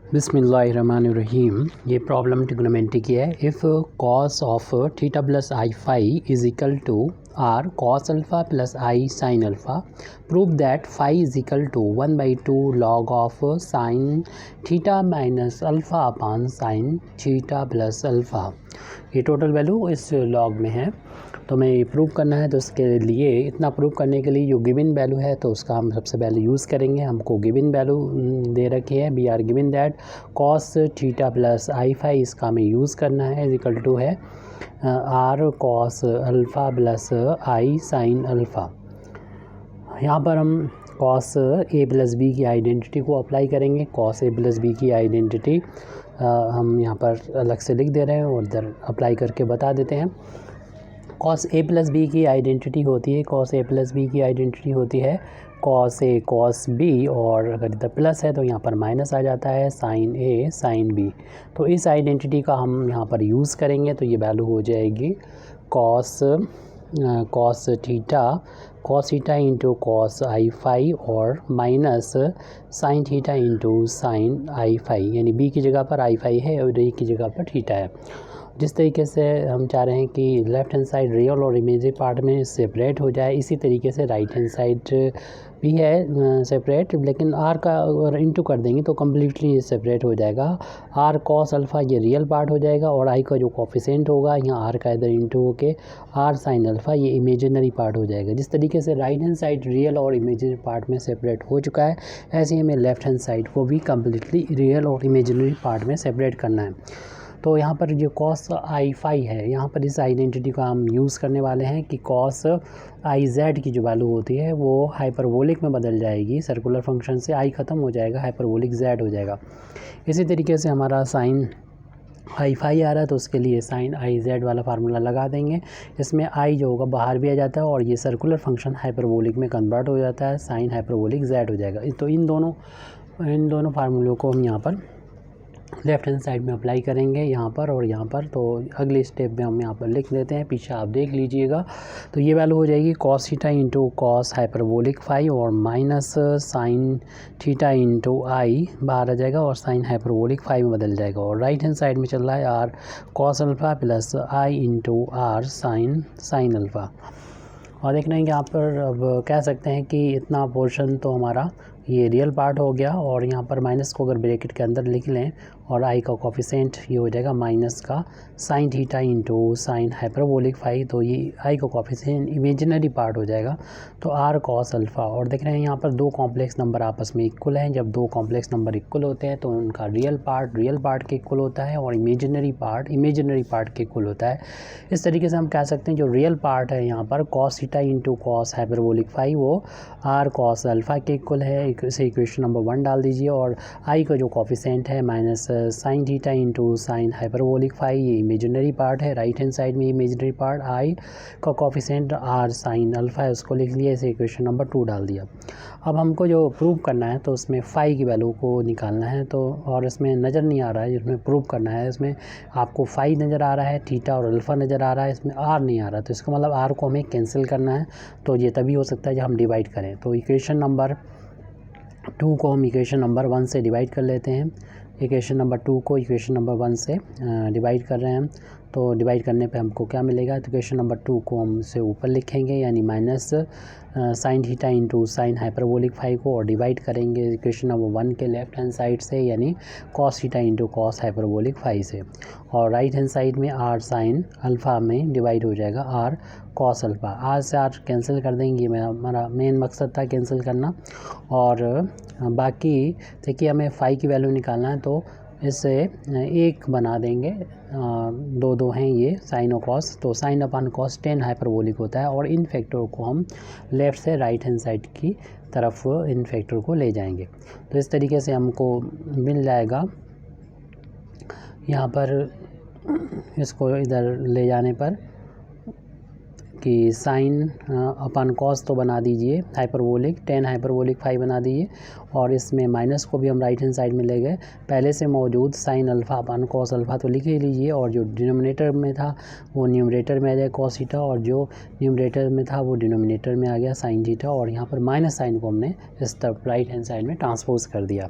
बिस्मिल्लाहिर्रहमानिर्रहीम। ये problem trigonometry की है। If cos of theta plus i phi is equal to r cos alpha plus i sine alpha, prove that phi is equal to 1/2 log of sine theta minus alpha upon sine theta plus alpha. ये total value इस log में है, तो हमें ये prove करना है। तो उसके लिए इतना प्रूव करने के लिए जो गिवन वैल्यू है तो उसका हम सबसे पहले यूज़ करेंगे। हमको गिवन वैल्यू दे रखी है, we are given that cos theta plus i phi, इसका हमें यूज़ करना है, इज इक्वल टू है r cos alpha plus i sine alpha. यहाँ पर हम कॉस ए प्लस बी की आइडेंटिटी को अप्लाई करेंगे। कॉस ए प्लस बी की आइडेंटिटी हम यहाँ पर अलग से लिख दे रहे हैं और इधर अप्लाई करके बता देते हैं। कॉस ए प्लस बी की आइडेंटिटी होती है, कॉस ए प्लस बी की आइडेंटिटी होती है कॉस ए कॉस बी, और अगर इधर प्लस है तो यहाँ पर माइनस आ जाता है साइन ए साइन बी। तो इस आइडेंटिटी का हम यहाँ पर यूज़ करेंगे, तो ये वैल्यू हो जाएगी cos theta into cos i phi और minus sine theta into sine i phi, यानी बी की जगह पर आई फाई है और ए की जगह पर थीटा है। जिस तरीके से हम चाह रहे हैं कि लेफ़्ट हैंड साइड रियल और इमेजिनरी पार्ट में सेपरेट हो जाए, इसी तरीके से राइट हैंड साइड भी है सेपरेट, लेकिन आर का अगर इंटू कर देंगे तो कम्प्लीटली सेपरेट हो जाएगा। आर कॉस अल्फ़ा ये रियल पार्ट हो जाएगा और आई का जो कोफिशिएंट होगा यहाँ आर का इधर इंटू होके आर साइन अल्फ़ा ये इमेजिनरी पार्ट हो जाएगा। जिस तरीके से राइट हैंड साइड रियल और इमेजिनरी पार्ट में सेपरेट हो चुका है, ऐसे ही हमें लेफ़्ट हैंड साइड को भी कम्प्लीटली रियल और इमेजिनरी पार्ट में सेपरेट करना है। तो यहाँ पर जो कॉस आई फाई है, यहाँ पर इस आइडेंटिटी का हम यूज़ करने वाले हैं कि कॉस आई जेड की जो वैल्यू होती है वो हाइपरबोलिक में बदल जाएगी। सर्कुलर फंक्शन से आई ख़त्म हो जाएगा, हाइपरबोलिक जेड हो जाएगा। इसी तरीके से हमारा साइन आई फाई आ रहा है तो उसके लिए साइन आई जेड वाला फार्मूला लगा देंगे। इसमें आई जो होगा बाहर भी आ जाता है और ये सर्कुलर फंक्शन हाइपरबोलिक में कन्वर्ट हो जाता है, साइन हाइपरबोलिक जेड हो जाएगा। तो इन दोनों फार्मूलों को हम यहाँ पर लेफ़्ट हैंड साइड में अप्लाई करेंगे, यहाँ पर और यहाँ पर। तो अगले स्टेप में हम यहाँ पर लिख देते हैं, पीछे आप देख लीजिएगा। तो ये वैल्यू हो जाएगी cos theta into cos hyperbolic phi और minus sine theta into i बाहर आ जाएगा और साइन हाइपरबोलिक फाई में बदल जाएगा। और राइट हैंड साइड में चल रहा है r cos alpha plus i into r sine alpha. और देख रहे हैं कि यहाँ पर अब कह सकते हैं कि इतना पोर्शन तो हमारा ये रियल पार्ट हो गया, और यहाँ पर माइनस को अगर ब्रैकेट के अंदर लिख लें और आई का कोफिशिएंट ये हो जाएगा माइनस का sine theta into sine hyperbolic phi, तो ये आई का कोफिशिएंट इमेजिनरी पार्ट हो जाएगा तो आर कॉस अल्फ़ा। और देख रहे हैं यहाँ पर दो कॉम्प्लेक्स नंबर आपस में इक्वल हैं। जब दो कॉम्प्लेक्स नंबर इक्वल होते हैं तो उनका रियल पार्ट के इक्वल होता है और इमेजिनरी पार्ट के इक्वल होता है। इस तरीके से हम कह सकते हैं जो रियल पार्ट है यहाँ पर cos theta into cos hyperbolic phi वो आर कॉस अल्फ़ा के इक्वल है। इसे इक्वेशन नंबर 1 डाल दीजिए और आई का जो कोफिशिएंट है minus sine theta into sine hyperbolic phi, ये इमेजिनरी पार्ट है। राइट हैंड साइड में इमेजिनरी पार्ट आई का कोफिशिएंट आर साइन अल्फ़ा है, उसको लिख लिया, इसे इक्वेशन नंबर 2 डाल दिया। अब हमको जो प्रूव करना है तो उसमें फाई की वैल्यू को निकालना है, तो और इसमें नज़र नहीं आ रहा है, जिसमें प्रूव करना है इसमें आपको फाई नज़र आ रहा है, थीटा और अल्फ़ा नज़र आ रहा है, इसमें आर नहीं आ रहा। तो इसका मतलब आर को हमें कैंसिल करना है, तो ये तभी हो सकता है जब हम डिवाइड करें। तो इक्वेशन नंबर 2 को हम इक्वेशन नंबर 1 से डिवाइड कर लेते हैं। इक्वेशन नंबर 2 को इक्वेशन नंबर 1 से डिवाइड कर रहे हैं, तो डिवाइड करने पे हमको क्या मिलेगा, तो इक्वेशन नंबर 2 को हम से ऊपर लिखेंगे, यानी minus sine theta into sine hyperbolic phi को, और डिवाइड करेंगे इक्वेशन नंबर 1 के लेफ्ट हैंड साइड से, यानी cos theta into cos hyperbolic phi से। और राइट हैंड साइड में आर साइन अल्फ़ा में डिवाइड हो जाएगा आर कॉस अल्फ़ा। आर से आर कैंसिल कर देंगे, ये हमारा मेन मकसद था कैंसिल करना। और बाकी देखिए हमें फाई की वैल्यू निकालना है, तो इसे एक बना देंगे, दो हैं ये साइन और कॉस, तो sine upon cos tan hyperbolic होता है। और इन फैक्टर को हम लेफ़्ट से राइट हैंड साइड की तरफ इन फैक्टर को ले जाएंगे। तो इस तरीके से हमको मिल जाएगा यहाँ पर, इसको इधर ले जाने पर कि साइन अपान कॉस तो बना दीजिए हाइपरबोलिक, टेन हाइपरबोलिक फाई बना दीजिए, और इसमें माइनस को भी हम राइट हैंड साइड में ले गए। पहले से मौजूद sine alpha upon cos alpha तो लिख ही लीजिए, और जो डिनोमिनेटर में था वो न्यूमरेटर में आ जाए कॉस थीटा, और जो न्यूमरेटर में था वो डिनोमिनेटर में आ गया साइन थीटा, और यहाँ पर माइनस साइन को हमने इस तरफ राइट हैंड साइड में ट्रांसपोज कर दिया।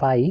5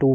2